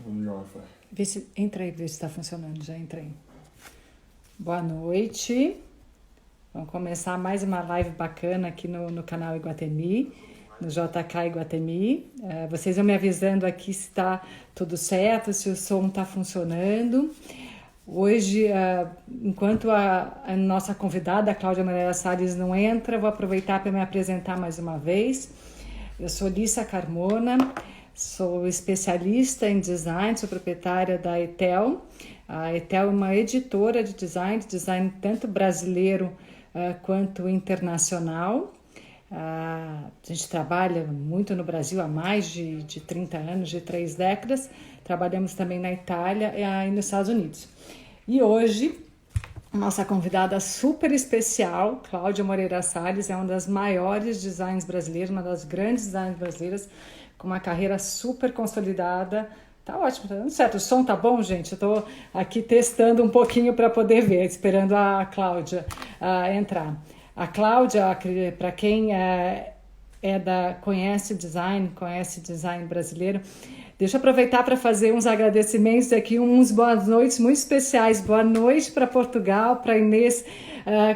Nossa. Entra aí, vê se está funcionando. Já entrei. Boa noite. Vamos começar mais uma live bacana aqui no canal Iguatemi, no JK Iguatemi. Vocês vão me avisando aqui se está tudo certo, se o som está funcionando. Hoje, enquanto a nossa convidada, a Cláudia Moreira Salles, não entra, vou aproveitar para me apresentar mais uma vez. Eu sou Lissa Carmona, sou especialista em design, sou proprietária da Etel. A Etel é uma editora de design tanto brasileiro quanto internacional. A gente trabalha muito no Brasil há mais de 30 anos, de 3 décadas. Trabalhamos também na Itália e nos Estados Unidos. E hoje, nossa convidada super especial, Cláudia Moreira Salles, é uma das maiores designers brasileiras, uma das grandes designers brasileiras, com uma carreira super consolidada. Tá ótimo, tá dando certo. O som tá bom, gente? Eu tô aqui testando um pouquinho para poder ver, esperando a Cláudia entrar. A Cláudia, para quem conhece design brasileiro, deixa eu aproveitar para fazer uns agradecimentos aqui, uns boas noites muito especiais. Boa noite para Portugal, para Inês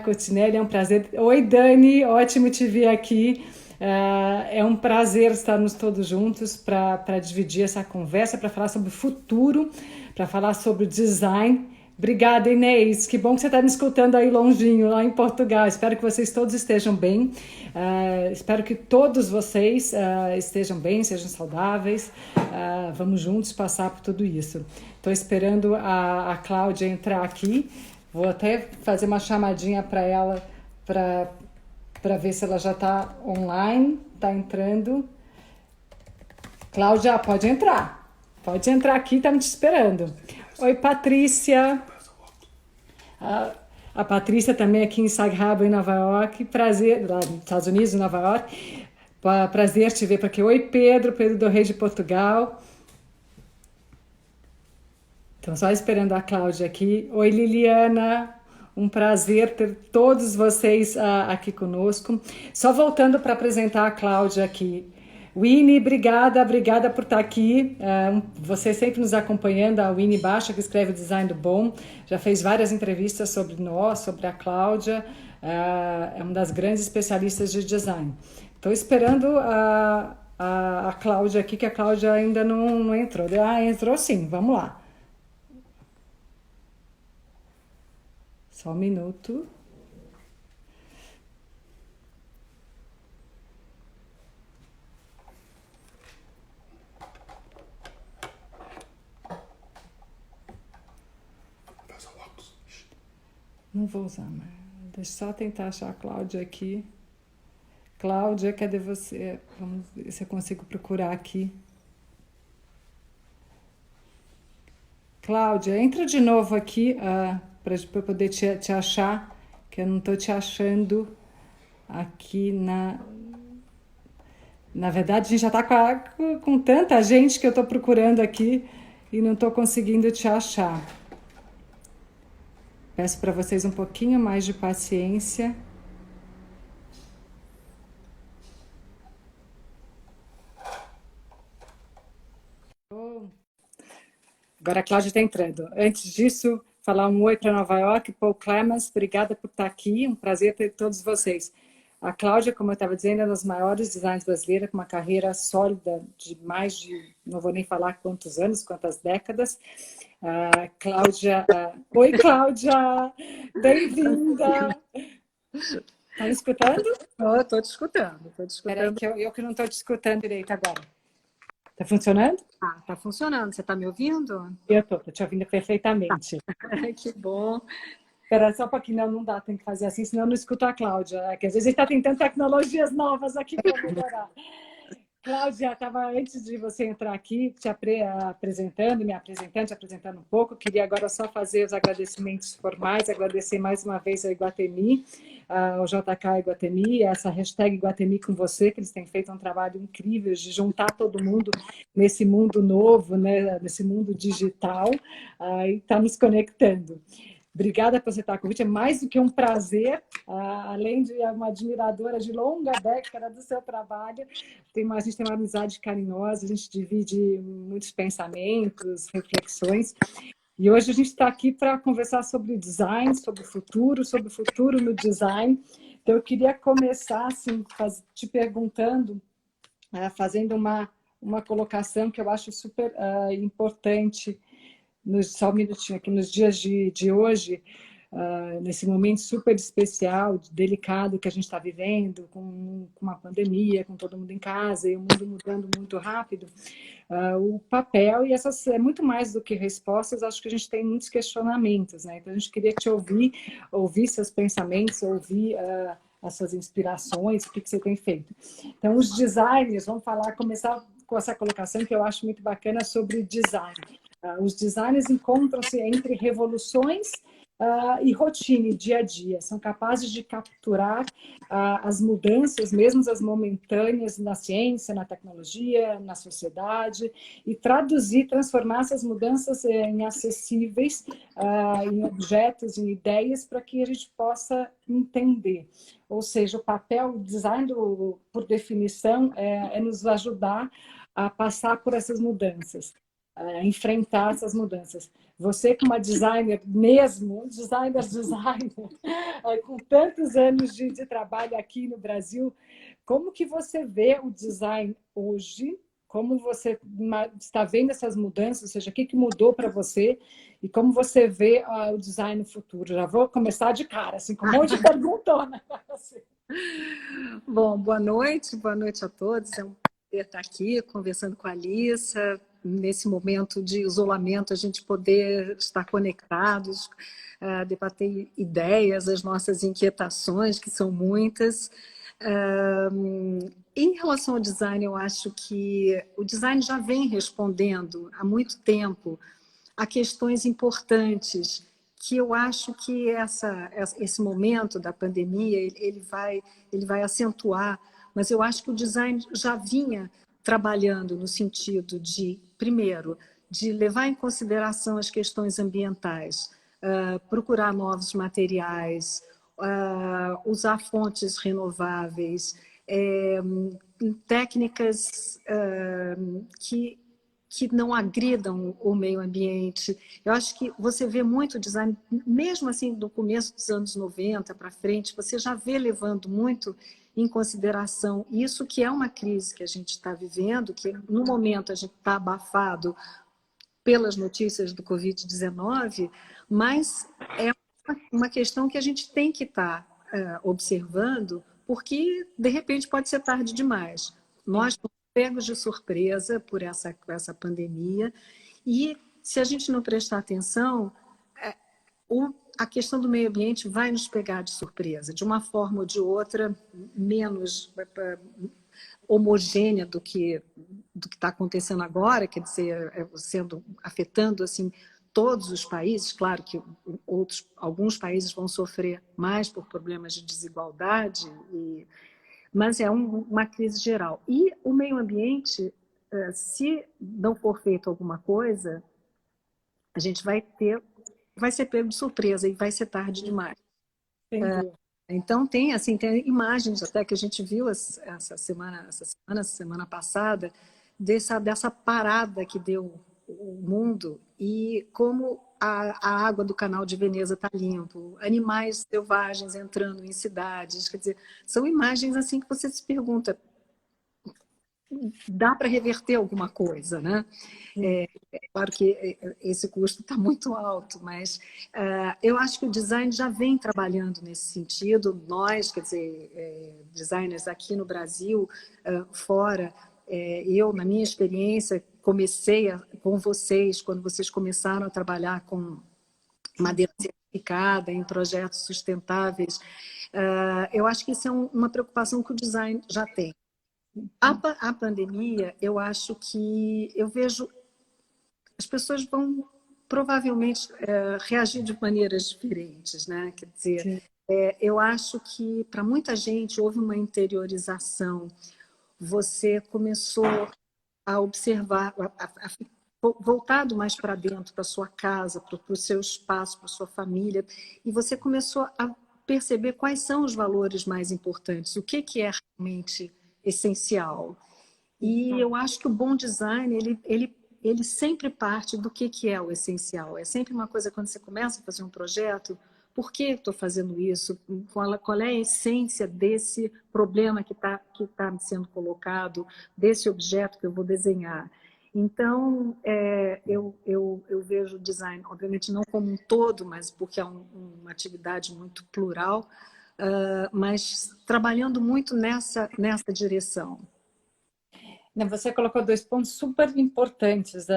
Coutinelli, é um prazer. Oi, Dani, ótimo te ver aqui. É um prazer estarmos todos juntos para dividir essa conversa, para falar sobre o futuro, para falar sobre o design. Obrigada, Inês. Que bom que você está me escutando aí longinho, lá em Portugal. Espero que vocês todos estejam bem. Espero que todos vocês estejam bem, sejam saudáveis. Vamos juntos passar por tudo isso. Estou esperando a Cláudia entrar aqui. Vou até fazer uma chamadinha para ela para ver se ela já está online. Está entrando. Cláudia, pode entrar. Pode entrar aqui, está me te esperando. Oi, Patrícia. A Patrícia também aqui em Sag Harbor, em Nova York. Prazer, lá nos Estados Unidos, em Nova York. Prazer te ver por aqui. Oi, Pedro do Rei de Portugal. Então, só esperando a Cláudia aqui. Oi, Liliana. Um prazer ter todos vocês aqui conosco. Só voltando para apresentar a Cláudia aqui. Winnie, obrigada por estar aqui. Você sempre nos acompanhando, a Winnie Baixa, que escreve Design do Bom, já fez várias entrevistas sobre nós, sobre a Cláudia, é uma das grandes especialistas de design. Estou esperando a Cláudia aqui, que a Cláudia ainda não entrou. Entrou sim, vamos lá. Só um minuto. Não vou usar mais. Deixa eu só tentar achar a Cláudia aqui. Cláudia, cadê você? Vamos ver se eu consigo procurar aqui. Cláudia, entra de novo aqui para eu poder te achar, que eu não estou te achando aqui na... Na verdade, a gente já está com tanta gente que eu estou procurando aqui e não estou conseguindo te achar. Peço para vocês um pouquinho mais de paciência. Agora a Cláudia está entrando. Antes disso, falar um oi para Nova York. Paul Clemens, obrigada por estar aqui. Um prazer ter todos vocês. A Cláudia, como eu estava dizendo, é uma das maiores designers brasileiras, com uma carreira sólida de mais de, não vou nem falar quantos anos, quantas décadas. Cláudia... Oi, Cláudia! Bem-vinda! Está me escutando? Estou te escutando, Espera aí, que eu que não estou te escutando direito agora. Está funcionando? Tá funcionando. Você está me ouvindo? Eu estou te ouvindo perfeitamente. Que bom. Espera só um pouquinho, não dá, tem que fazer assim, senão eu não escuto a Cláudia. Que às vezes a gente está tentando tecnologias novas aqui para melhorar. Cláudia, estava antes de você entrar aqui, te apresentando, te apresentando um pouco. Queria agora só fazer os agradecimentos formais, agradecer mais uma vez ao Iguatemi, ao JK Iguatemi, essa hashtag Iguatemi com você, que eles têm feito um trabalho incrível de juntar todo mundo nesse mundo novo, né, nesse mundo digital, e está nos conectando. Obrigada por aceitar o convite, é mais do que um prazer, além de uma admiradora de longa década do seu trabalho. A gente tem uma amizade carinhosa, a gente divide muitos pensamentos, reflexões. E hoje a gente está aqui para conversar sobre design, sobre o futuro no design. Então, eu queria começar assim, te perguntando, fazendo uma colocação que eu acho super importante, só um minutinho aqui, nos dias de hoje, nesse momento super especial, delicado que a gente está vivendo, com uma pandemia, com todo mundo em casa e o mundo mudando muito rápido, o papel, e essas é muito mais do que respostas, acho que a gente tem muitos questionamentos, né? Então a gente queria te ouvir seus pensamentos, ouvir as suas inspirações, o que você tem feito. Então os designers, vamos começar com essa colocação que eu acho muito bacana sobre design. Os designers encontram-se entre revoluções e rotina, dia a dia. São capazes de capturar as mudanças, mesmo as momentâneas, na ciência, na tecnologia, na sociedade, e transformar essas mudanças em acessíveis, em objetos, em ideias, para que a gente possa entender. Ou seja, o papel, o design, por definição, é nos ajudar a passar por essas mudanças, a enfrentar essas mudanças. Você, como uma designer mesmo, designer, com tantos anos de trabalho aqui no Brasil, como que você vê o design hoje? Como você está vendo essas mudanças? Ou seja, o que mudou para você? E como você vê o design no futuro? Já vou começar de cara, assim, com um monte de perguntona. Bom, boa noite a todos. É um prazer estar aqui conversando com a Alissa. Nesse momento de isolamento, a gente poder estar conectados, debater ideias, as nossas inquietações, que são muitas. Em relação ao design, eu acho que o design já vem respondendo há muito tempo a questões importantes, que eu acho que esse momento da pandemia ele vai acentuar, mas eu acho que o design já vinha trabalhando no sentido de, primeiro, de levar em consideração as questões ambientais, procurar novos materiais, usar fontes renováveis, técnicas que não agridam o meio ambiente. Eu acho que você vê muito design, mesmo assim do começo dos anos 90 para frente, você já vê levando muito em consideração isso, que é uma crise que a gente está vivendo, que no momento a gente está abafado pelas notícias do Covid-19, mas é uma questão que a gente tem que estar observando, porque de repente pode ser tarde demais. Nós fomos pegos de surpresa por essa pandemia, e se a gente não prestar atenção, a questão do meio ambiente vai nos pegar de surpresa, de uma forma ou de outra, menos homogênea do que está acontecendo agora, quer dizer, afetando assim todos os países. Claro que alguns países vão sofrer mais por problemas de desigualdade, mas é uma crise geral. E o meio ambiente, se não for feito alguma coisa, a gente vai ser pego de surpresa e vai ser tarde demais. Então tem imagens até que a gente viu essa semana passada, dessa parada que deu o mundo, e como a água do canal de Veneza está limpo, animais selvagens entrando em cidades, quer dizer, são imagens assim que você se pergunta, dá para reverter alguma coisa, né? Claro que esse custo está muito alto, mas eu acho que o design já vem trabalhando nesse sentido. Nós, quer dizer, designers aqui no Brasil, fora, eu, na minha experiência, comecei com vocês, quando vocês começaram a trabalhar com madeira certificada, em projetos sustentáveis. Eu acho que isso é uma preocupação que o design já tem. A pandemia, eu acho que eu vejo as pessoas vão provavelmente reagir de maneiras diferentes, né? Quer dizer, eu acho que para muita gente houve uma interiorização. Você começou a observar, voltado mais para dentro, para sua casa, para o seu espaço, para sua família, e você começou a perceber quais são os valores mais importantes, o que é realmente essencial. E eu acho que o bom design, ele sempre parte do que é o essencial. É sempre uma coisa, quando você começa a fazer um projeto, por que estou fazendo isso? Qual é a essência desse problema que tá sendo colocado, desse objeto que eu vou desenhar? Então, eu vejo o design, obviamente não como um todo, mas porque é uma atividade muito plural, mas trabalhando muito nessa direção. Você colocou dois pontos super importantes.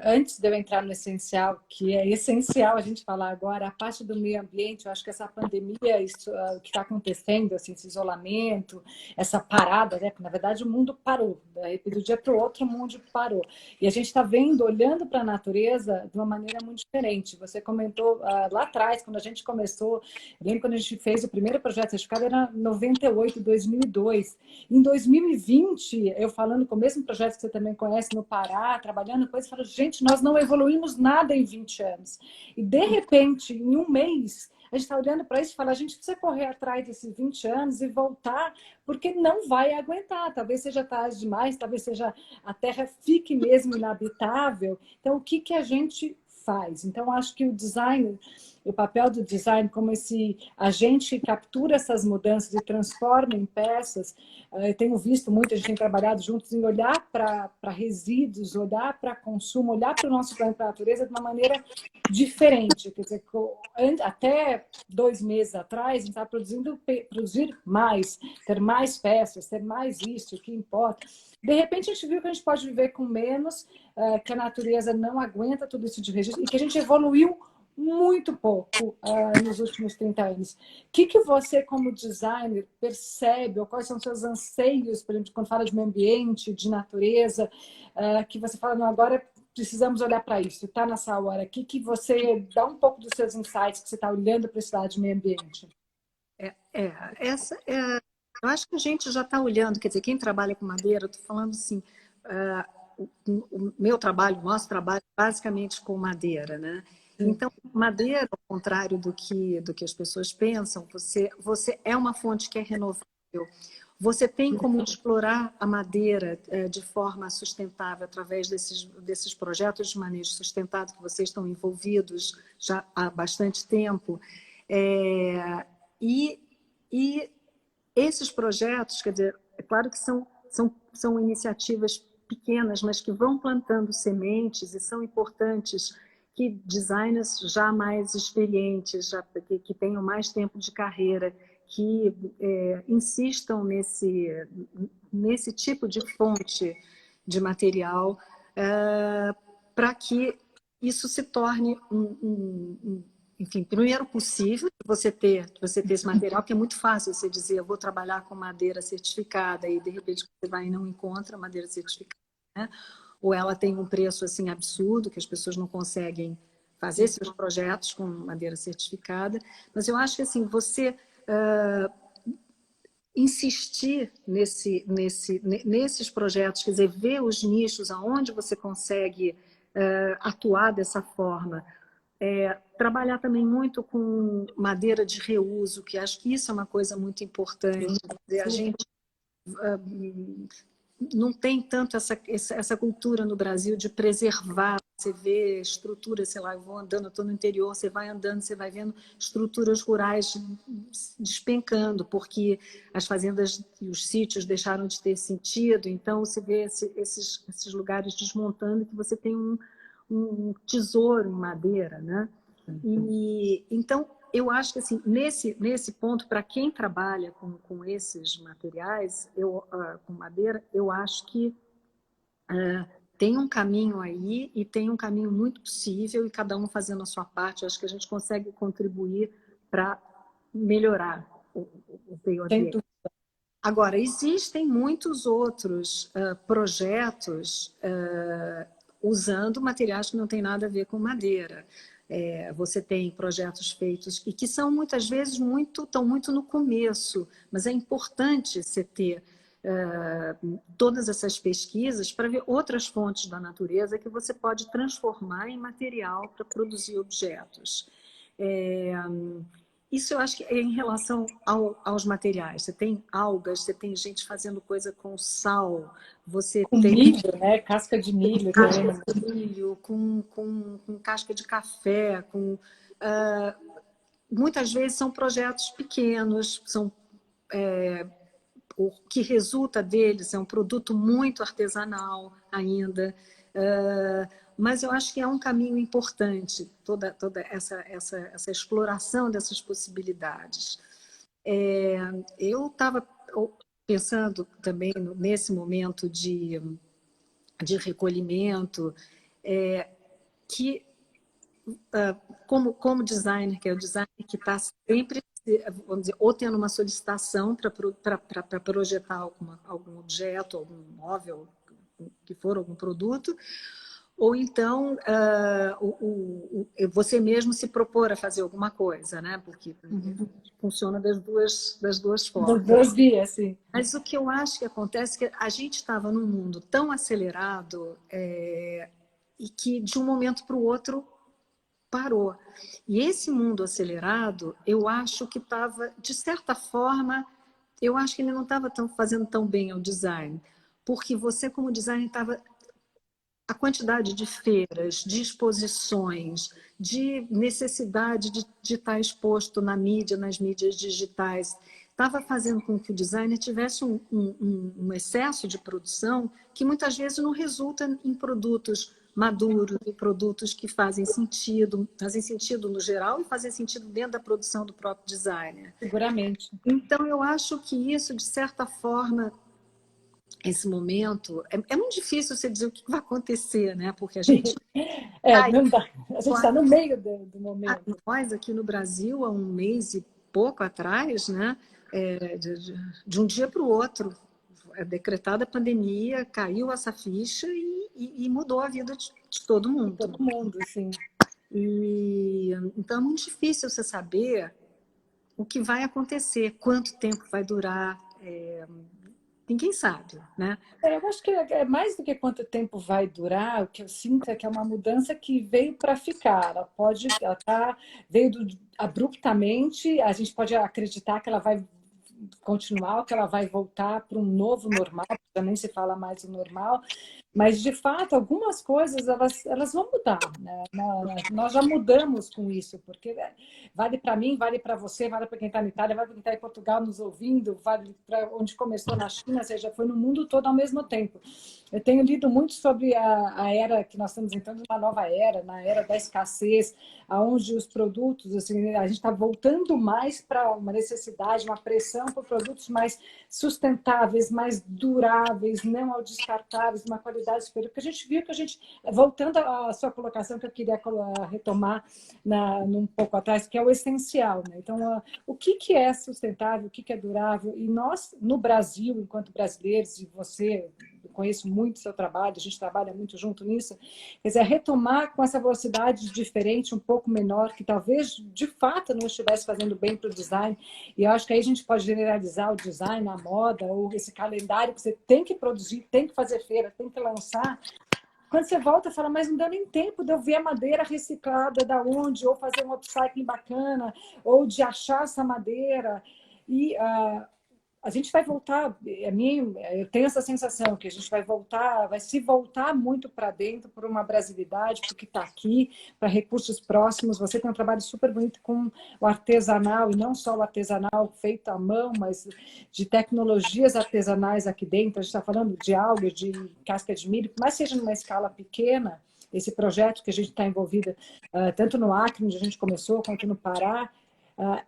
Antes de eu entrar no essencial, que é essencial a gente falar agora, a parte do meio ambiente, eu acho que essa pandemia, isso, o que está acontecendo, assim, esse isolamento, essa parada, né? Porque, na verdade, o mundo parou. Daí, do dia para o outro, o mundo parou. E a gente está vendo, olhando para a natureza de uma maneira muito diferente. Você comentou lá atrás, quando a gente começou, eu lembro quando a gente fez o primeiro projeto certificado, era 98, 2002. Em 2020, eu falando com o mesmo projeto que você também conhece no Pará, trabalhando com isso, eu falo, gente, nós não evoluímos nada em 20 anos. E, de repente, em um mês, a gente está olhando para isso e fala, a gente precisa correr atrás desses 20 anos e voltar, porque não vai aguentar. Talvez seja tarde demais, talvez seja a Terra fique mesmo inabitável. Então, o que a gente faz? Então, acho que o design, o papel do design como esse agente que captura essas mudanças e transforma em peças. Eu tenho visto muito, a gente tem trabalhado juntos em olhar para resíduos, olhar para consumo, olhar para o nosso planeta, para a natureza de uma maneira diferente. Quer dizer, até 2 meses atrás, a gente estava produzir mais, ter mais peças, ter mais isso, o que importa. De repente, a gente viu que a gente pode viver com menos, que a natureza não aguenta tudo isso de registro e que a gente evoluiu muito pouco nos últimos 30 anos. O que você, como designer, percebe, ou quais são os seus anseios, por exemplo, quando fala de meio ambiente, de natureza, que você fala, não, agora precisamos olhar para isso, está nessa hora. O que você dá um pouco dos seus insights, que você está olhando para esse lado de meio ambiente? Eu acho que a gente já está olhando, quer dizer, quem trabalha com madeira, estou falando assim, o meu trabalho, o nosso trabalho, basicamente com madeira, né? Então, madeira, ao contrário do que as pessoas pensam, você é uma fonte que é renovável. Você tem como explorar a madeira de forma sustentável através desses projetos de manejo sustentado que vocês estão envolvidos já há bastante tempo. E esses projetos, quer dizer, é claro que são iniciativas pequenas, mas que vão plantando sementes e são importantes que designers já mais experientes, que tenham mais tempo de carreira, que insistam nesse tipo de fonte de material para que isso se torne enfim, primeiro possível você ter esse material, que é muito fácil você dizer, eu vou trabalhar com madeira certificada e de repente você vai e não encontra madeira certificada, né? Ou ela tem um preço assim absurdo que as pessoas não conseguem fazer seus projetos com madeira certificada. Mas eu acho que assim, você insistir nesses projetos, quer dizer, ver os nichos aonde você consegue atuar dessa forma. Trabalhar também muito com madeira de reuso, que acho que isso é uma coisa muito importante. A gente não tem tanto essa cultura no Brasil de preservar. Você vê estruturas, sei lá, eu vou andando, eu estou no interior, você vai andando, você vai vendo estruturas rurais despencando, porque as fazendas e os sítios deixaram de ter sentido. Então, você vê esses lugares desmontando, que você tem um tesouro em madeira, né? E então eu acho que assim, nesse ponto, para quem trabalha com esses materiais, com madeira, eu acho que tem um caminho aí e tem um caminho muito possível, e cada um fazendo a sua parte, eu acho que a gente consegue contribuir para melhorar o meio ambiente. Agora, existem muitos outros projetos usando materiais que não têm nada a ver com madeira. Você tem projetos feitos e que são muitas vezes estão muito no começo, mas é importante você ter todas essas pesquisas para ver outras fontes da natureza que você pode transformar em material para produzir objetos. Isso eu acho que é em relação aos materiais. Você tem algas, você tem gente fazendo coisa com sal, você Com tem milho, né? Casca de milho também. casca de milho, com casca de café, muitas vezes são projetos pequenos, o que resulta deles é um produto muito artesanal ainda, mas eu acho que é um caminho importante, toda essa exploração dessas possibilidades. Eu estava pensando também nesse momento de recolhimento, que como designer, que é o designer que está sempre, vamos dizer, ou tendo uma solicitação para projetar algum objeto, algum móvel, que for algum produto, ou então você mesmo se propor a fazer alguma coisa, né? Porque funciona das duas Das formas. duas vias, sim. Mas o que eu acho que acontece é que a gente estava num mundo tão acelerado e que de um momento para o outro parou. E esse mundo acelerado, eu acho que estava, de certa forma, eu acho que ele não estava fazendo tão bem ao design, porque você, como designer, estava a quantidade de feiras, de exposições, de necessidade de estar exposto na mídia, nas mídias digitais, estava fazendo com que o designer tivesse um excesso de produção que muitas vezes não resulta em produtos maduros, em produtos que fazem sentido no geral e fazem sentido dentro da produção do próprio designer. Seguramente. Então, eu acho que isso, de certa forma, esse momento, é muito difícil você dizer o que vai acontecer, né? Porque a gente não dá. A gente está no meio do momento. Nós aqui no Brasil, há um mês e pouco atrás, né? De um dia para o outro, é decretada a pandemia, caiu essa ficha e mudou a vida de todo mundo. Todo mundo, sim. Então é muito difícil você saber o que vai acontecer, quanto tempo vai durar. Ninguém sabe, né? Eu acho que é mais do que quanto tempo vai durar, o que eu sinto é que é uma mudança que veio para ficar. Veio abruptamente, a gente pode acreditar que ela vai continuar, que ela vai voltar para um novo normal, já nem se fala mais o normal, mas de fato algumas coisas elas vão mudar, né? Nós já mudamos com isso, porque vale para mim, vale para você, vale para quem está na Itália, vale para quem está em Portugal nos ouvindo, vale para onde começou na China, ou seja, foi no mundo todo ao mesmo tempo. Eu tenho lido muito sobre a era que nós estamos entrando numa nova era, na era da escassez, aonde os produtos, assim, a gente está voltando mais para uma necessidade, uma pressão por produtos mais sustentáveis, mais duráveis, não ao descartáveis, uma qualidade superior. Porque a gente viu que voltando à sua colocação que eu queria retomar num pouco atrás, que é o essencial, né? Então, o que é sustentável, o que é durável? E nós, no Brasil, enquanto brasileiros, e você, eu conheço muito o seu trabalho, a gente trabalha muito junto nisso, quer dizer, retomar com essa velocidade diferente, um pouco menor, que talvez, de fato, não estivesse fazendo bem para o design. E eu acho que aí a gente pode generalizar o design, a moda, ou esse calendário que você tem que produzir, tem que fazer feira, tem que lançar. Quando você volta, fala, mas não deu nem tempo de eu ver a madeira reciclada da onde, ou fazer um upcycling bacana, ou de achar essa madeira. E a gente vai voltar, eu tenho essa sensação que a gente vai se voltar muito para dentro por uma brasilidade, porque está aqui, para recursos próximos. Você tem um trabalho super bonito com o artesanal, e não só o artesanal feito à mão, mas de tecnologias artesanais aqui dentro. A gente está falando de algas, de casca de milho, mas seja numa escala pequena, esse projeto que a gente está envolvida, tanto no Acre, onde a gente começou, quanto no Pará,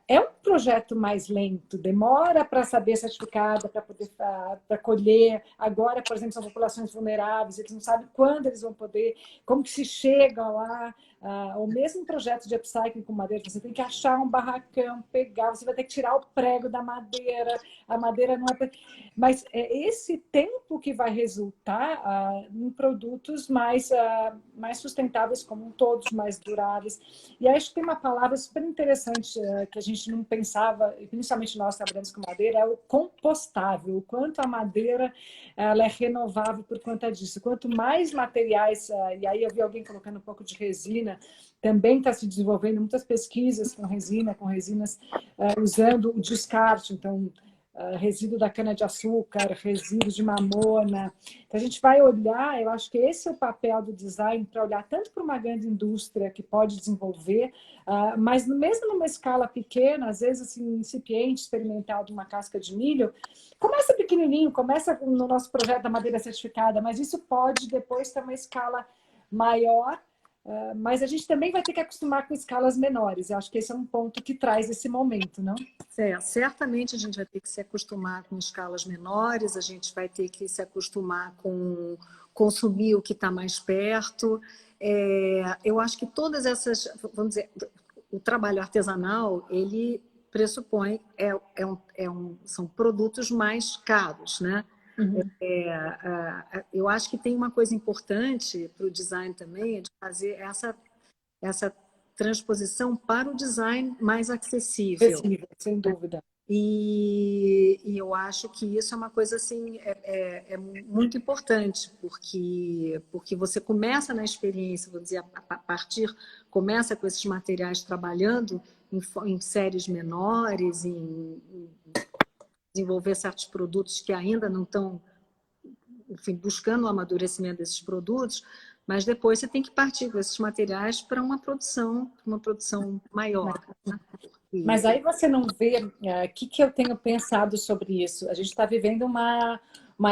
é um projeto mais lento, demora para saber certificada, para poder para colher. Agora, por exemplo, são populações vulneráveis, eles não sabem quando eles vão poder, como que se chega lá. O mesmo projeto de upcycling com madeira, você tem que achar um barracão, pegar, você vai ter que tirar o prego da madeira, a madeira não é... Mas é esse tempo que vai resultar em produtos mais sustentáveis como todos, mais duráveis. E acho que tem uma palavra super interessante que a gente não pensava, principalmente nós trabalhamos com madeira, é o compostável, o quanto a madeira ela é renovável por conta disso. Quanto mais materiais, e aí eu vi alguém colocando um pouco de resina, também está se desenvolvendo muitas pesquisas com resina, com resinas usando o descarte, então resíduo da cana-de-açúcar, resíduo de mamona. Então, a gente vai olhar, eu acho que esse é o papel do design, para olhar tanto para uma grande indústria que pode desenvolver, mas mesmo numa escala pequena, às vezes assim, incipiente, experimental de uma casca de milho, começa pequenininho, começa no nosso projeto da madeira certificada, mas isso pode depois ter uma escala maior. Mas a gente também vai ter que acostumar com escalas menores. Eu acho que esse é um ponto que traz esse momento, não? Certamente a gente vai ter que se acostumar com escalas menores, a gente vai ter que se acostumar com consumir o que está mais perto. Eu acho que todas essas, vamos dizer, o trabalho artesanal, ele pressupõe, são produtos mais caros, né? Uhum. Eu acho que tem uma coisa importante para o design também, é de fazer essa transposição para o design mais acessível. Acessível, sem dúvida. E eu acho que isso é uma coisa assim, é muito importante, porque você começa na experiência, vou dizer, a partir, começa com esses materiais trabalhando em séries menores, em desenvolver certos produtos que ainda não estão, enfim, buscando o amadurecimento desses produtos, mas depois você tem que partir com esses materiais para uma produção maior. Né? Mas aí você não vê o que eu tenho pensado sobre isso. A gente está vivendo uma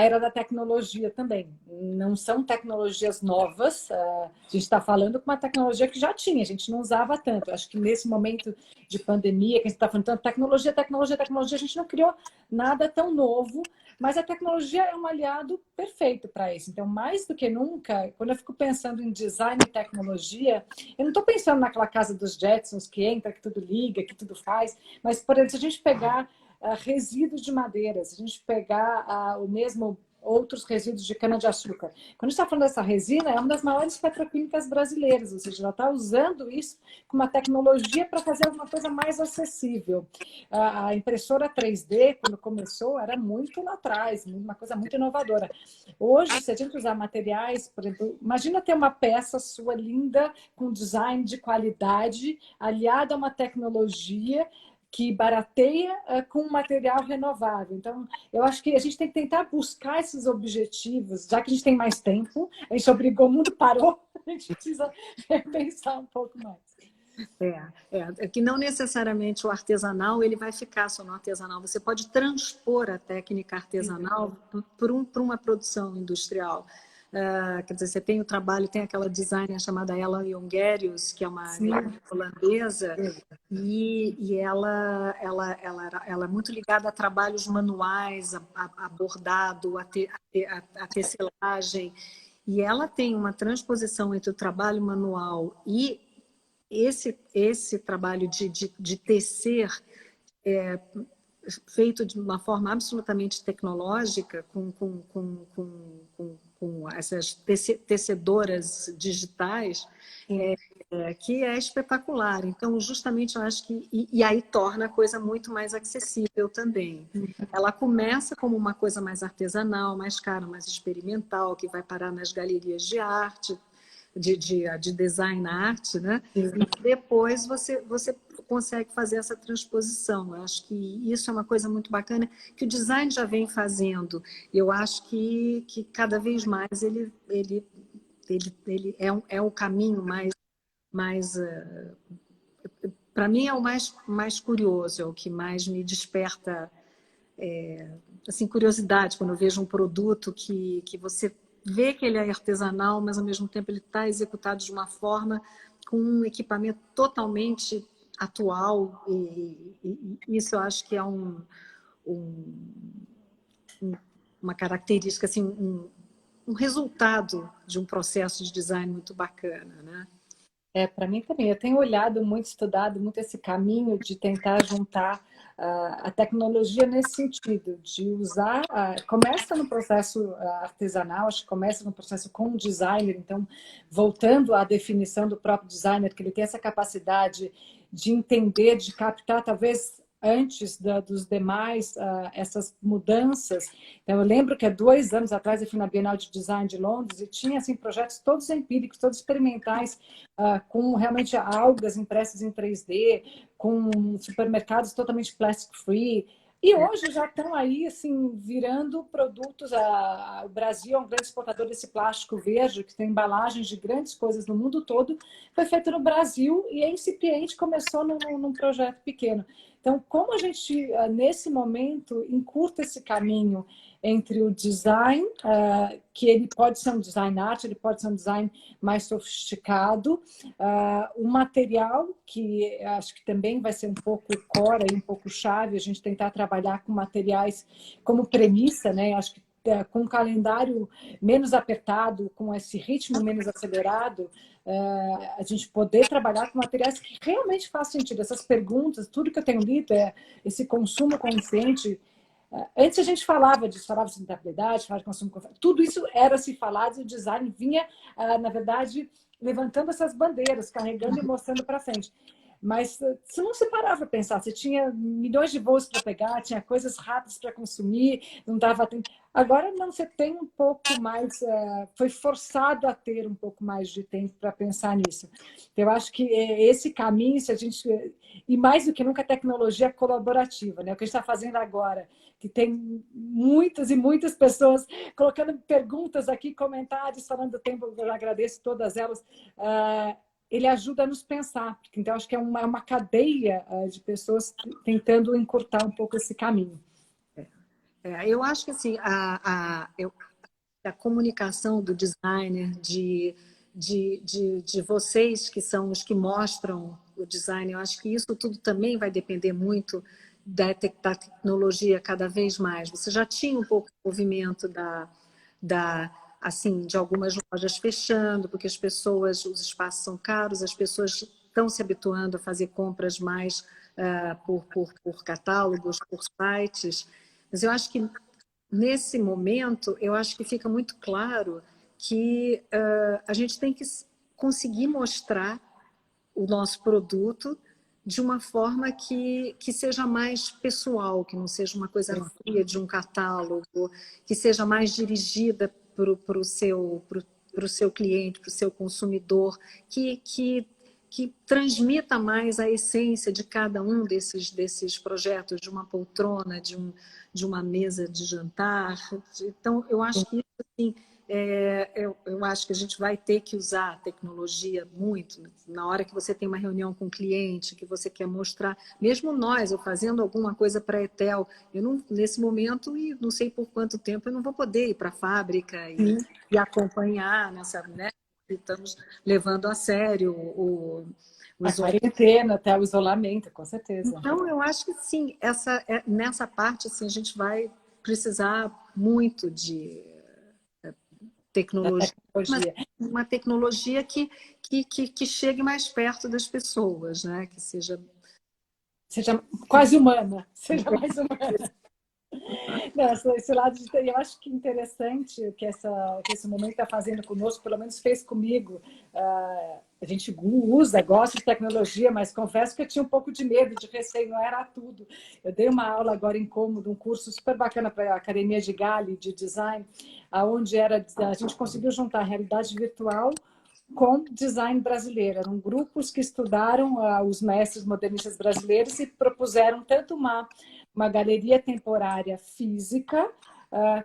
era da tecnologia também. Não são tecnologias novas. A gente está falando com uma tecnologia que já tinha, a gente não usava tanto. Acho que nesse momento de pandemia, que a gente está falando tanto tecnologia, a gente não criou nada tão novo, mas a tecnologia é um aliado perfeito para isso. Então, mais do que nunca, quando eu fico pensando em design e tecnologia, eu não estou pensando naquela casa dos Jetsons que entra, que tudo liga, que tudo faz, mas, por exemplo, se a gente pegar resíduos de madeira, se a gente pegar o mesmo outros resíduos de cana-de-açúcar. Quando a gente está falando dessa resina, é uma das maiores petroquímicas brasileiras, ou seja, ela está usando isso com uma tecnologia para fazer alguma coisa mais acessível. A impressora 3D, quando começou, era muito lá atrás, uma coisa muito inovadora. Hoje, se a gente usar materiais, por exemplo, imagina ter uma peça sua linda, com design de qualidade, aliada a uma tecnologia que barateia com material renovável. Então, eu acho que a gente tem que tentar buscar esses objetivos, já que a gente tem mais tempo, a gente obrigou, o mundo parou, a gente precisa pensar um pouco mais. É que não necessariamente o artesanal ele vai ficar só no artesanal. Você pode transpor a técnica artesanal para uma produção industrial. Quer dizer, você tem o trabalho, tem aquela designer chamada Ella Jongerius, que é uma holandesa, e ela é muito ligada a trabalhos manuais, a bordado, a tecelagem, e ela tem uma transposição entre o trabalho manual e esse trabalho de tecer feito de uma forma absolutamente tecnológica, com essas tecedoras digitais, que é espetacular. Então, justamente, eu acho que... E aí torna a coisa muito mais acessível também. Ela começa como uma coisa mais artesanal, mais cara, mais experimental, que vai parar nas galerias de arte, de design art, né? E depois você consegue fazer essa transposição. Eu acho que isso é uma coisa muito bacana que o design já vem fazendo. E eu acho que cada vez mais ele é o caminho mais para mim é o mais curioso, é o que mais me desperta assim, curiosidade quando eu vejo um produto que você vê que ele é artesanal, mas ao mesmo tempo ele está executado de uma forma com um equipamento totalmente atual, e isso eu acho que é uma característica, assim, um resultado de um processo de design muito bacana, né? Para mim também. Eu tenho olhado muito, estudado muito esse caminho de tentar juntar a tecnologia nesse sentido, de usar... começa no processo artesanal, acho que começa no processo com o designer, então, voltando à definição do próprio designer, que ele tem essa capacidade de entender, de captar, talvez antes dos demais, essas mudanças. Então, eu lembro que há 2 anos atrás eu fui na Bienal de Design de Londres e tinha assim, projetos todos empíricos, todos experimentais, com realmente algas impressas em 3D, com supermercados totalmente plastic free. E hoje já estão aí, assim, virando produtos. O Brasil é um grande exportador desse plástico verde, que tem embalagens de grandes coisas no mundo todo. Foi feito no Brasil e é incipiente, começou num projeto pequeno. Então, como a gente, nesse momento, encurta esse caminho entre o design, que ele pode ser um design arte, ele pode ser um design mais sofisticado, o material, que acho que também vai ser um pouco core, um pouco chave, a gente tentar trabalhar com materiais como premissa, né? Acho que com um calendário menos apertado, com esse ritmo menos acelerado, a gente poder trabalhar com materiais que realmente fazem sentido. Essas perguntas, tudo que eu tenho lido é esse consumo consciente. Antes a gente falava disso, falava de sustentabilidade, falava de consumo consciente. Tudo isso era se falado e o design vinha, na verdade, levantando essas bandeiras, carregando e mostrando para frente. Mas você não se parava para pensar, você tinha milhões de voos para pegar, tinha coisas rápidas para consumir, não dava tempo. Agora não, você tem um pouco mais, foi forçado a ter um pouco mais de tempo para pensar nisso. Eu acho que esse caminho, se a gente. E mais do que nunca, a tecnologia colaborativa, né? O que a gente está fazendo agora, que tem muitas e muitas pessoas colocando perguntas aqui, comentários, falando do tempo, eu agradeço todas elas. Ele ajuda a nos pensar. Então, acho que é uma cadeia de pessoas tentando encurtar um pouco esse caminho. Eu acho que assim, a comunicação do designer, de vocês que são os que mostram o design, eu acho que isso tudo também vai depender muito da tecnologia cada vez mais. Você já tinha um pouco de movimento assim, de algumas lojas fechando, porque as pessoas, os espaços são caros, as pessoas estão se habituando a fazer compras mais por catálogos, por sites. Mas eu acho que nesse momento, eu acho que fica muito claro que a gente tem que conseguir mostrar o nosso produto de uma forma que seja mais pessoal, que não seja uma coisa fria de um catálogo, que seja mais dirigida para o seu cliente, para o seu consumidor, que transmita mais a essência de cada um desses projetos, de uma poltrona, de uma mesa de jantar. Então, eu acho que isso, assim, eu acho que a gente vai ter que usar a tecnologia muito. Na hora que você tem uma reunião com o cliente, que você quer mostrar, mesmo nós, eu fazendo alguma coisa para a Etel, eu não, nesse momento, e não sei por quanto tempo, eu não vou poder ir para a fábrica e acompanhar nessa, né? Estamos levando a sério a quarentena, até o isolamento, com certeza. Então, eu acho que sim, nessa parte assim, a gente vai precisar muito de tecnologia, mas uma tecnologia que chegue mais perto das pessoas, né? Que seja quase humana, seja mais humana. Não, esse lado eu acho que interessante o que esse momento está fazendo conosco, pelo menos fez comigo. A gente usa, gosta de tecnologia, mas confesso que eu tinha um pouco de medo, de receio, não era tudo. Eu dei uma aula agora em Cômodo, um curso super bacana para a Academia de Gale de Design, onde a gente conseguiu juntar a realidade virtual com design brasileiro. Eram grupos que estudaram os mestres modernistas brasileiros e propuseram tanto uma galeria temporária física,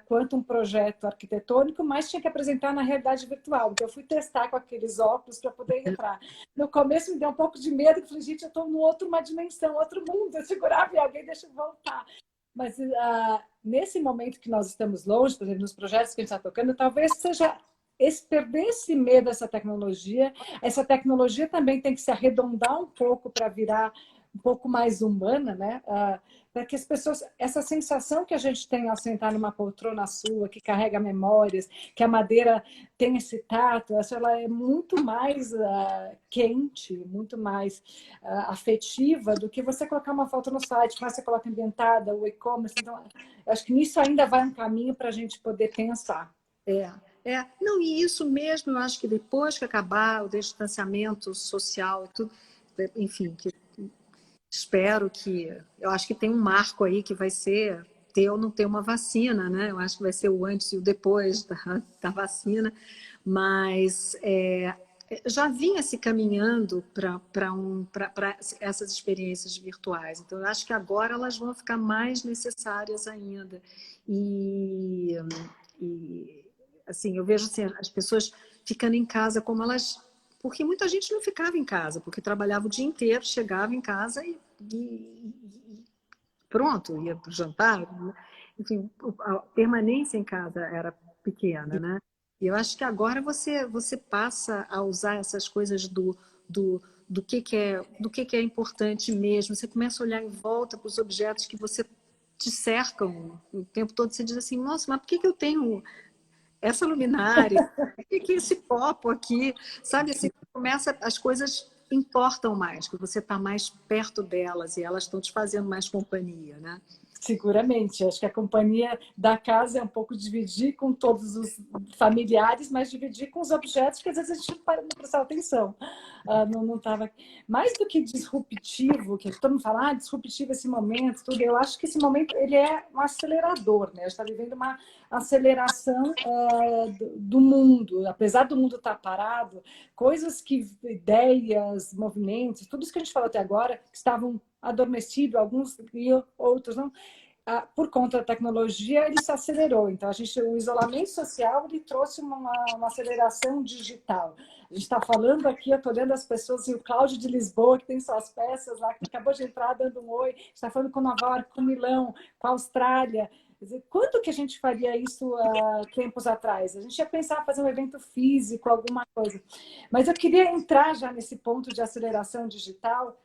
quanto um projeto arquitetônico, mas tinha que apresentar na realidade virtual. Então, eu fui testar com aqueles óculos para poder entrar. No começo, me deu um pouco de medo, eu falei, gente, eu estou uma dimensão, outro mundo, eu segurava e alguém deixa eu voltar. Mas nesse momento que nós estamos longe, por exemplo, nos projetos que a gente está tocando, talvez seja perder esse medo dessa tecnologia. Essa tecnologia também tem que se arredondar um pouco para virar um pouco mais humana, né? Para que as pessoas, essa sensação que a gente tem ao sentar numa poltrona sua, que carrega memórias, que a madeira tem esse tato, ela é muito mais quente, muito mais afetiva do que você colocar uma foto no site, mas você coloca ambientada, o e-commerce. Então, acho que nisso ainda vai um caminho para a gente poder pensar. Não, e isso mesmo, eu acho que depois que acabar o distanciamento social, tudo, enfim, que espero que... Eu acho que tem um marco aí que vai ser ter ou não ter uma vacina, né? Eu acho que vai ser o antes e o depois da vacina, mas já vinha se caminhando para essas experiências virtuais. Então, eu acho que agora elas vão ficar mais necessárias ainda. E assim, eu vejo assim, as pessoas ficando em casa como elas... Porque muita gente não ficava em casa, porque trabalhava o dia inteiro, chegava em casa e pronto, ia para o jantar. Enfim, a permanência em casa era pequena, né? E eu acho que agora você passa a usar essas coisas do que é importante mesmo. Você começa a olhar em volta para os objetos que você te cercam o tempo todo. Você diz assim, nossa, mas por que eu tenho essa luminária? Por que esse copo aqui? Sabe, assim, começa, as coisas importam mais, que você está mais perto delas e elas estão te fazendo mais companhia, né? Seguramente, acho que a companhia da casa é um pouco dividir com todos os familiares, mas dividir com os objetos que às vezes a gente não prestava atenção. Não estava... Mais do que disruptivo, que todo mundo fala, disruptivo esse momento, tudo, eu acho que esse momento ele é um acelerador, né? A gente está vivendo uma aceleração do mundo, apesar do mundo estar parado, coisas que, ideias, movimentos, tudo isso que a gente falou até agora, que estavam adormecido, alguns e outros não. Por conta da tecnologia, ele se acelerou. Então, o isolamento social ele trouxe uma aceleração digital. A gente está falando aqui, eu estou olhando as pessoas, e o Cláudio de Lisboa, que tem suas peças lá, que acabou de entrar dando um oi, está falando com Nova York, com Milão, com a Austrália. Quer dizer, quanto que a gente faria isso tempos atrás? A gente ia pensar em fazer um evento físico, alguma coisa. Mas eu queria entrar já nesse ponto de aceleração digital,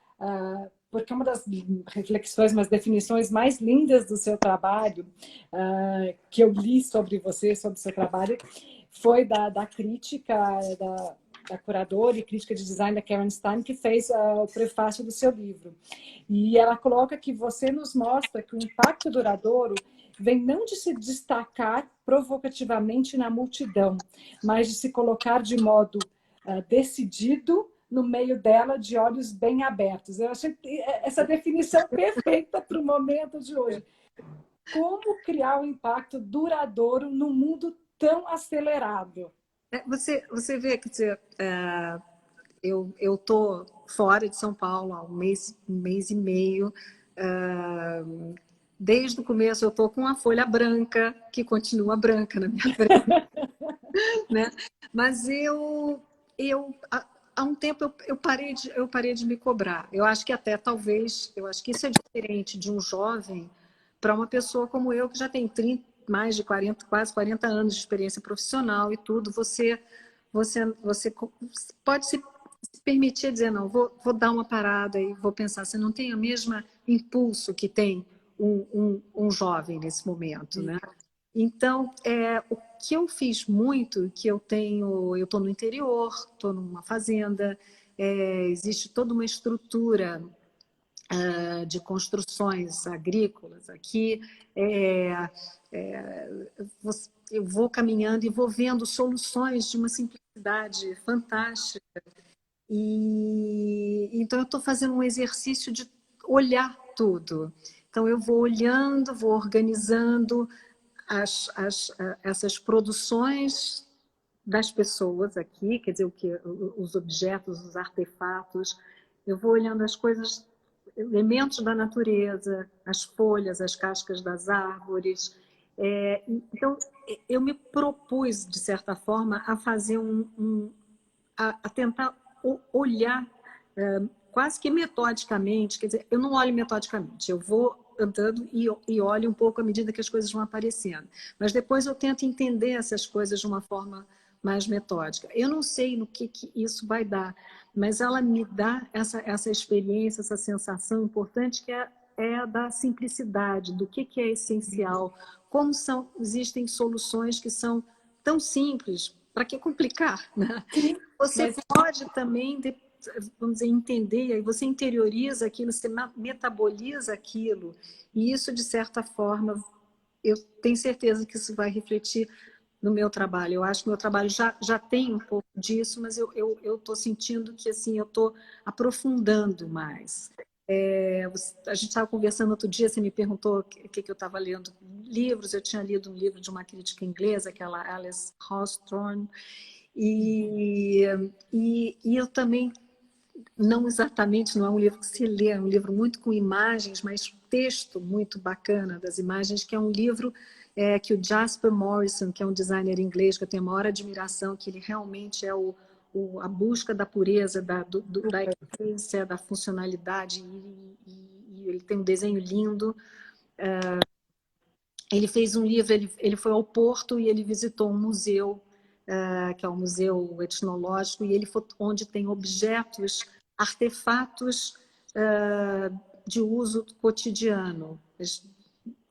porque uma das reflexões, umas definições mais lindas do seu trabalho, que eu li sobre você, sobre o seu trabalho, foi da crítica, da curadora e crítica de design da Karen Stein, que fez o prefácio do seu livro. E ela coloca que você nos mostra que o impacto duradouro vem não de se destacar provocativamente na multidão, mas de se colocar de modo decidido no meio dela, de olhos bem abertos. Eu achei essa definição perfeita para o momento de hoje. Como criar um impacto duradouro num mundo tão acelerado? Você vê, quer dizer, eu estou fora de São Paulo há um mês e meio. Desde o começo eu estou com uma folha branca, que continua branca na minha frente. Né? Mas há um tempo eu parei de me cobrar. Eu acho que até talvez, eu acho que isso é diferente de um jovem para uma pessoa como eu, que já tem mais de 40, quase 40 anos de experiência profissional e tudo. Você pode se permitir dizer, não, vou dar uma parada e vou pensar, você não tem o mesmo impulso que tem um jovem nesse momento, né? Então, o que eu fiz muito, que eu estou no interior, estou numa fazenda, existe toda uma estrutura de construções agrícolas aqui, eu vou caminhando e vou vendo soluções de uma simplicidade fantástica. Então, eu estou fazendo um exercício de olhar tudo. Então, eu vou olhando, vou organizando essas produções das pessoas aqui, quer dizer, os objetos, os artefatos. Eu vou olhando as coisas, elementos da natureza, as folhas, as cascas das árvores. Então, eu me propus, de certa forma, a fazer a tentar olhar quase que metodicamente, quer dizer, eu não olho metodicamente, eu vou andando e olho um pouco à medida que as coisas vão aparecendo. Mas depois eu tento entender essas coisas de uma forma mais metódica. Eu não sei no que isso vai dar, mas ela me dá essa experiência, essa sensação importante que é a da simplicidade, do que é essencial, como existem soluções que são tão simples, para que complicar, né? Sim, Você pode também, vamos dizer, entender, aí você interioriza aquilo, você metaboliza aquilo, e isso, de certa forma, eu tenho certeza que isso vai refletir no meu trabalho. Eu acho que o meu trabalho já tem um pouco disso, mas eu estou sentindo que assim, eu estou aprofundando mais. A gente estava conversando outro dia, você me perguntou o que eu estava lendo. Livros, eu tinha lido um livro de uma crítica inglesa, aquela Alice Hawthorne, e eu também, não exatamente, não é um livro que se lê, é um livro muito com imagens, mas texto muito bacana das imagens, que é um livro que o Jasper Morrison, que é um designer inglês, que eu tenho a maior admiração, que ele realmente é a busca da pureza, da essência, da funcionalidade, e ele tem um desenho lindo. Ele fez um livro, ele foi ao Porto e ele visitou um museu, que é um museu etnológico, e ele foi onde tem objetos, artefatos de uso cotidiano,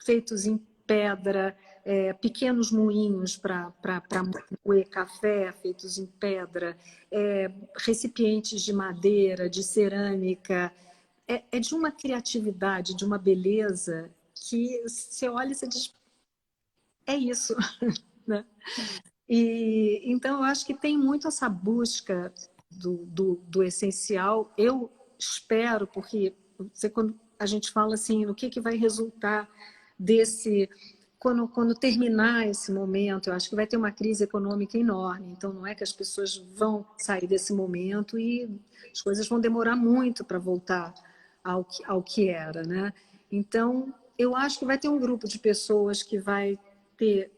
feitos em pedra, pequenos moinhos para moer café, feitos em pedra, recipientes de madeira, de cerâmica. É de uma criatividade, de uma beleza que você olha e você diz, é isso, né? E então eu acho que tem muito essa busca do essencial. Eu espero, porque quando a gente fala assim, o que vai resultar desse... Quando terminar esse momento, eu acho que vai ter uma crise econômica enorme. Então, não é que as pessoas vão sair desse momento e as coisas vão demorar muito para voltar ao que era, né? Então, eu acho que vai ter um grupo de pessoas que vai ter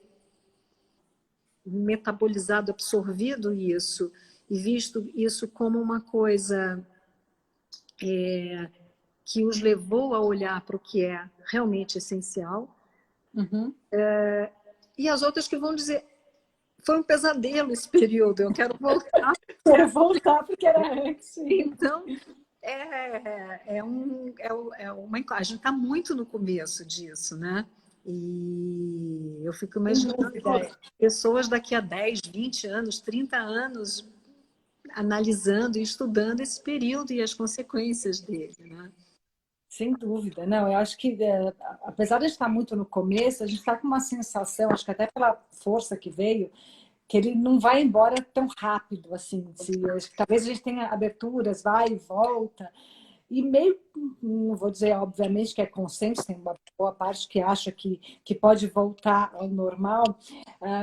metabolizado, absorvido isso e visto isso como uma coisa que os levou a olhar para o que é realmente essencial. Uhum. E as outras que vão dizer, foi um pesadelo esse período, eu quero voltar. Quero voltar porque era antes. Então, a gente está muito no começo disso, né? E eu fico imaginando pessoas daqui a 10, 20 anos, 30 anos, analisando e estudando esse período e as consequências dele, né? Sem dúvida. Não, eu acho que, apesar de estar muito no começo, a gente está com uma sensação, acho que até pela força que veio, que ele não vai embora tão rápido, assim. Talvez a gente tenha aberturas, vai e volta, e meio, não vou dizer, obviamente, que é consenso, tem uma boa parte que acha que pode voltar ao normal,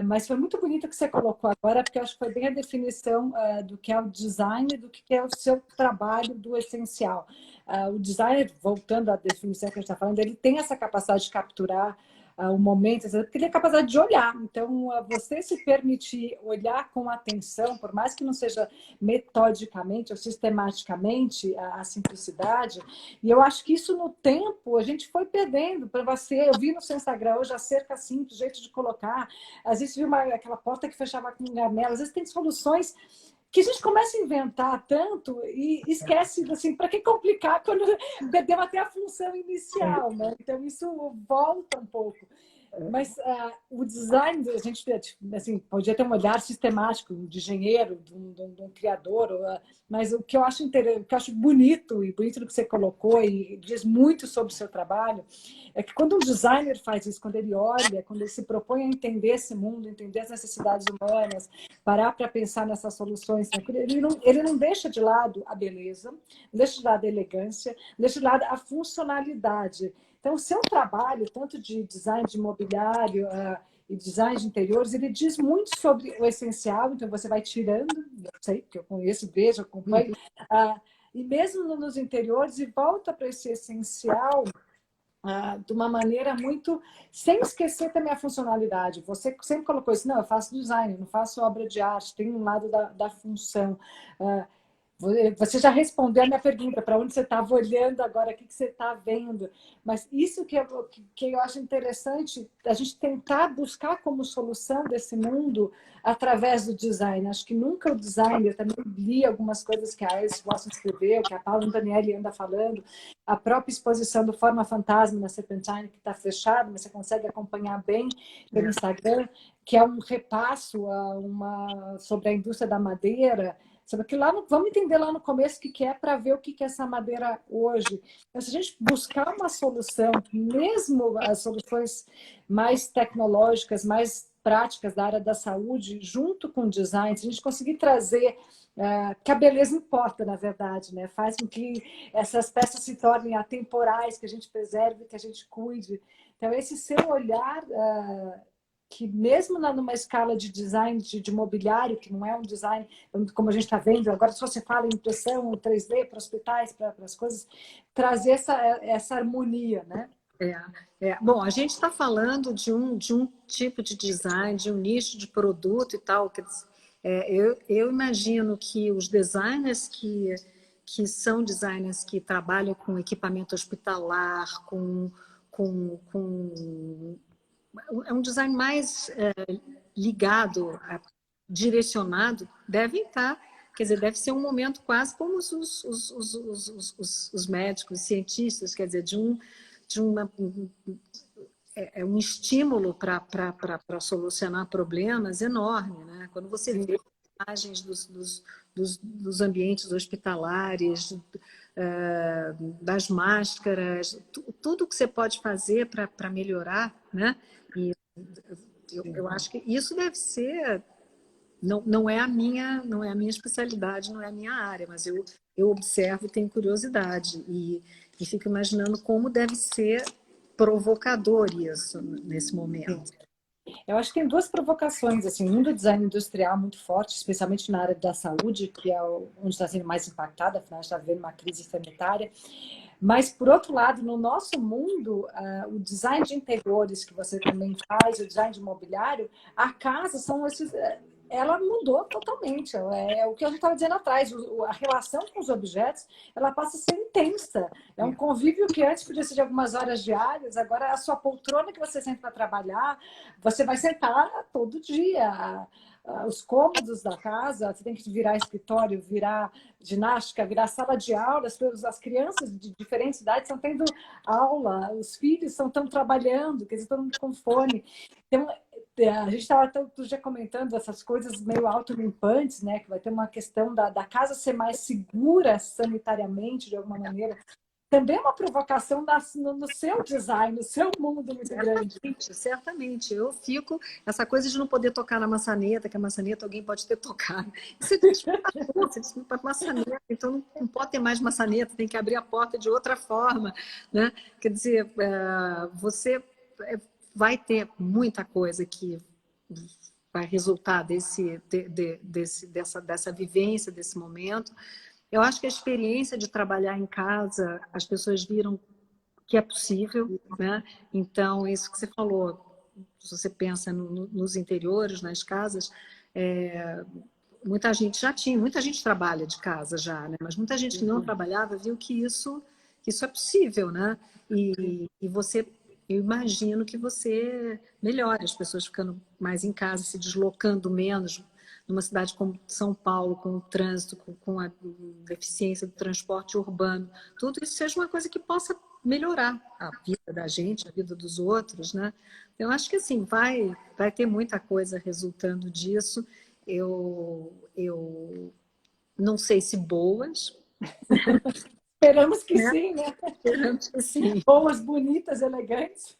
mas foi muito bonito o que você colocou agora, porque eu acho que foi bem a definição do que é o design, do que é o seu trabalho do essencial. O designer, voltando à definição que a gente está falando, ele tem essa capacidade de capturar o momento, porque ele tem a capacidade de olhar. Então, você se permitir olhar com atenção, por mais que não seja metodicamente ou sistematicamente a simplicidade, e eu acho que isso no tempo a gente foi perdendo. Para você, eu vi no seu Instagram hoje a cerca simples, jeito de colocar, às vezes viu aquela porta que fechava com gamela, às vezes tem soluções que a gente começa a inventar tanto e esquece, assim, para que complicar quando perdeu até a função inicial, né? Então, isso volta um pouco. Mas o design, a gente assim, podia ter um olhar sistemático de engenheiro, de um criador, mas o que eu acho o que eu acho bonito, e bonito do que você colocou, e diz muito sobre o seu trabalho, é que quando um designer faz isso, quando ele olha, quando ele se propõe a entender esse mundo, entender as necessidades humanas, parar para pensar nessas soluções, ele não deixa de lado a beleza, não deixa de lado a elegância, não deixa de lado a funcionalidade. Então, o seu trabalho, tanto de design de mobiliário e design de interiores, ele diz muito sobre o essencial, então você vai tirando, eu sei, porque eu conheço, vejo, acompanho, e mesmo nos interiores, e volta para esse essencial de uma maneira muito... sem esquecer também a funcionalidade. Você sempre colocou isso, não, eu faço design, eu não faço obra de arte, tem um lado da função. Você já respondeu a minha pergunta, para onde você estava olhando agora, o que você está vendo. Mas isso que eu acho interessante, a gente tentar buscar como solução desse mundo através do design. Acho que nunca o designer, também li algumas coisas que a Alice Watson escreveu, que a Paula Daniele anda falando, a própria exposição do Forma Fantasma na Serpentine, que está fechada, mas você consegue acompanhar bem pelo Instagram, que é um repasso sobre a indústria da madeira. Que vamos entender lá no começo o que é para ver o que é essa madeira hoje. Então, se a gente buscar uma solução, mesmo as soluções mais tecnológicas, mais práticas da área da saúde, junto com o design, se a gente conseguir trazer que a beleza importa, na verdade, né? Faz com que essas peças se tornem atemporais, que a gente preserve, que a gente cuide. Então, esse seu olhar, que mesmo numa escala de design de mobiliário, que não é um design, como a gente está vendo, agora se você fala em impressão 3D para hospitais, para as coisas, trazer essa harmonia, né? Bom, a gente está falando de um tipo de design, de um nicho de produto e tal. Eu imagino que os designers que são designers que trabalham com equipamento hospitalar, é um design mais ligado, direcionado, devem estar. Quer dizer, deve ser um momento quase como os médicos, os cientistas, quer dizer, um estímulo para solucionar problemas enorme, né? Quando você vê imagens dos ambientes hospitalares, das máscaras, tudo que você pode fazer para melhorar, né? E eu acho que isso deve ser, não é a minha especialidade, não é a minha área, mas eu observo e tenho curiosidade e fico imaginando como deve ser provocador isso nesse momento. Eu acho que tem duas provocações, assim, um do design industrial muito forte, especialmente na área da saúde, que é onde está sendo mais impactada, afinal está vivendo uma crise sanitária. Mas, por outro lado, no nosso mundo, o design de interiores que você também faz, o design de mobiliário, a casa são esses... Ela mudou totalmente. É o que eu estava dizendo atrás. A relação com os objetos, ela passa a ser intensa. É um convívio que antes podia ser de algumas horas diárias. Agora, a sua poltrona que você senta para trabalhar, você vai sentar todo dia. Os cômodos da casa, você tem que virar escritório, virar ginástica, virar sala de aula. As crianças de diferentes idades estão tendo aula, os filhos estão trabalhando, quer dizer, estão com fone. Então, a gente estava já comentando essas coisas meio autolimpantes, né? Que vai ter uma questão da casa ser mais segura sanitariamente, de alguma maneira. Também é uma provocação no seu design, no seu mundo muito grande. Certamente. Eu fico... Essa coisa de não poder tocar na maçaneta, que a maçaneta alguém pode ter tocado. Você desculpa a maçaneta, então não pode ter mais maçaneta, tem que abrir a porta de outra forma, né? Quer dizer, você vai ter muita coisa que vai resultar dessa vivência, desse momento. Eu acho que a experiência de trabalhar em casa, as pessoas viram que é possível, né? Então, isso que você falou, se você pensa nos interiores, nas casas, muita gente trabalha de casa já, né? Mas muita gente que não trabalhava viu que isso é possível, né? E eu imagino que você melhore as pessoas ficando mais em casa, se deslocando menos, numa cidade como São Paulo, com o trânsito, com a deficiência do transporte urbano, tudo isso seja uma coisa que possa melhorar a vida da gente, a vida dos outros, né? Eu acho que assim, vai ter muita coisa resultando disso. Eu não sei se boas. Esperamos que sim, né? Esperamos que sim. Boas, bonitas, elegantes.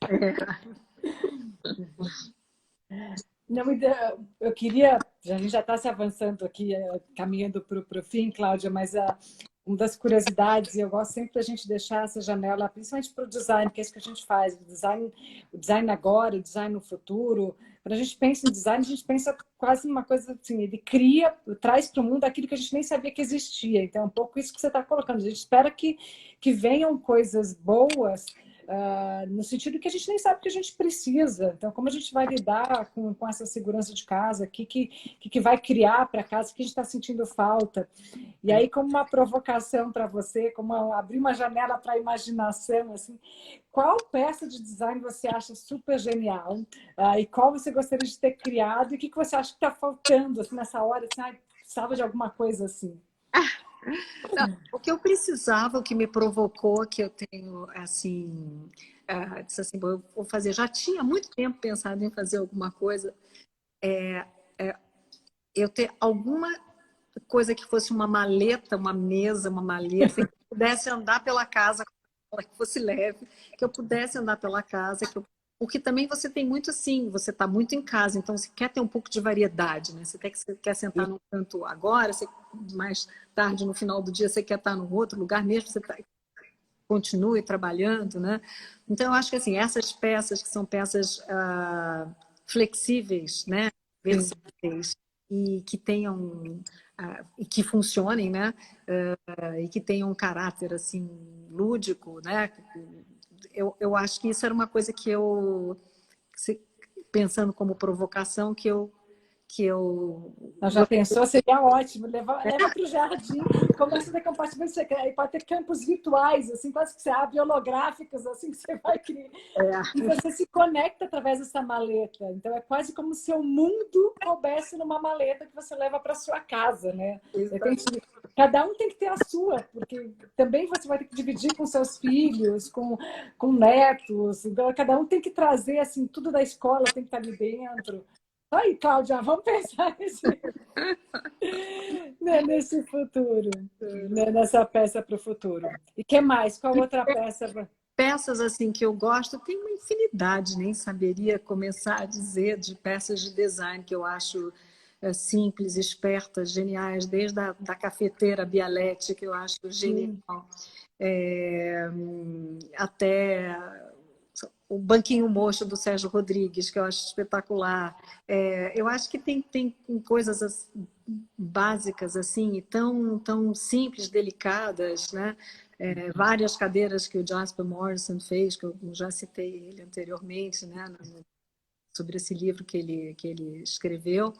Não, eu queria, a gente já está se avançando aqui, caminhando para o fim, Cláudia, mas uma das curiosidades, e eu gosto sempre da gente deixar essa janela, principalmente para o design, que é isso que a gente faz, o design agora, o design no futuro. Quando a gente pensa em design, a gente pensa quase uma coisa assim, ele traz para o mundo aquilo que a gente nem sabia que existia. Então, é um pouco isso que você está colocando. A gente espera que venham coisas boas, no sentido que a gente nem sabe que a gente precisa. Então, como a gente vai lidar com essa segurança de casa? O que vai criar para casa? O que a gente está sentindo falta? E aí, como uma provocação para você, como abrir uma janela para a imaginação, assim, qual peça de design você acha super genial? E qual você gostaria de ter criado? E o que você acha que está faltando assim, nessa hora? Assim, precisava de alguma coisa assim? O que eu precisava, o que me provocou, que eu tenho, assim, disse assim, eu vou fazer, já tinha muito tempo pensado em fazer alguma coisa, eu ter alguma coisa que fosse uma maleta, uma mesa, uma maleta, que pudesse andar pela casa, que fosse leve, que eu pudesse andar pela casa, que eu Porque também você tem muito assim, você está muito em casa, então você quer ter um pouco de variedade, né? Você quer sentar num canto agora, você, mais tarde, no final do dia, você quer estar num outro lugar, mesmo você continue trabalhando, né? Então, eu acho que assim, essas peças que são peças flexíveis, né? Versáteis, e que tenham e que funcionem, né? E que tenham um caráter assim lúdico, né? Eu acho que isso era uma coisa que eu, pensando como provocação, que eu Ela já pensou, seria ótimo, leva para o jardim, começa a ter compartilhamento, pode ter campos virtuais, assim, quase que você abre, holográficos, assim, que você vai criar. E você se conecta através dessa maleta. Então, é quase como se o mundo coubesse numa maleta que você leva para sua casa, né? Cada um tem que ter a sua, porque também você vai ter que dividir com seus filhos, com netos. Então, cada um tem que trazer, assim, tudo da escola tem que estar ali dentro. Aí, Cláudia, vamos pensar nesse futuro, nessa peça para o futuro. E que mais? Qual outra peça? Peças assim que eu gosto, tem uma infinidade, nem saberia começar a dizer, de peças de design que eu acho simples, espertas, geniais, desde da cafeteira Bialetti, que eu acho genial, até o Banquinho Mocho do Sérgio Rodrigues, que eu acho espetacular. Eu acho que tem coisas básicas assim, tão simples, delicadas, né? Várias cadeiras que o Jasper Morrison fez, que eu já citei ele anteriormente, né? Sobre esse livro que ele escreveu.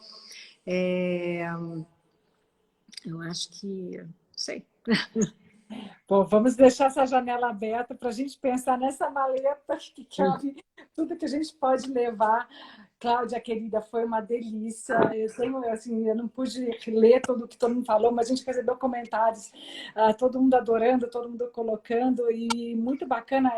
Eu acho que, não sei. Bom, vamos deixar essa janela aberta para a gente pensar nessa maleta que cabe tudo que a gente pode levar. Cláudia, querida, foi uma delícia. Eu não pude ler tudo o que todo mundo falou, mas a gente recebeu comentários, todo mundo adorando, todo mundo colocando, e muito bacana.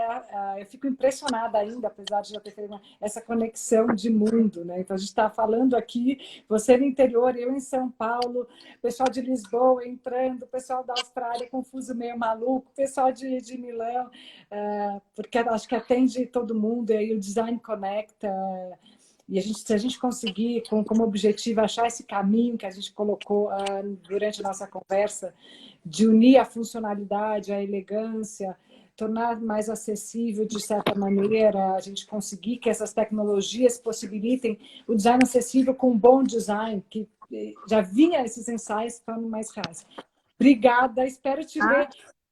Eu fico impressionada ainda, apesar de já ter feito essa conexão de mundo, né? Então, a gente está falando aqui, você no interior, eu em São Paulo, pessoal de Lisboa entrando, pessoal da Austrália, confuso meio maluco, pessoal de Milão, porque acho que atende todo mundo, e aí o design conecta. E se a gente conseguir, como objetivo, achar esse caminho que a gente colocou durante a nossa conversa, de unir a funcionalidade, a elegância, tornar mais acessível de certa maneira, a gente conseguir que essas tecnologias possibilitem o design acessível com um bom design, que já vinha esses ensaios estando mais reais. Obrigada, espero te ver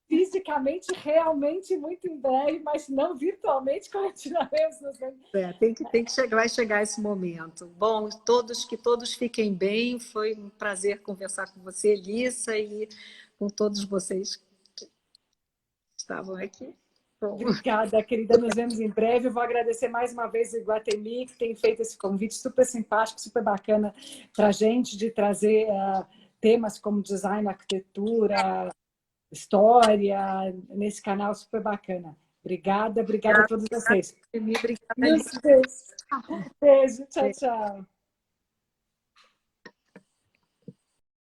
fisicamente, realmente, muito em breve, mas não virtualmente, continuaremos. Tem que chegar, vai chegar esse momento. Bom, que todos fiquem bem. Foi um prazer conversar com você, Elissa, e com todos vocês que estavam aqui. Bom. Obrigada, querida. Nos vemos em breve. Eu vou agradecer mais uma vez o Iguatemi, que tem feito esse convite super simpático, super bacana para a gente, de trazer temas como design, arquitetura, história, nesse canal super bacana. Obrigada a todos vocês. Obrigada, Beijo, tchau, tchau.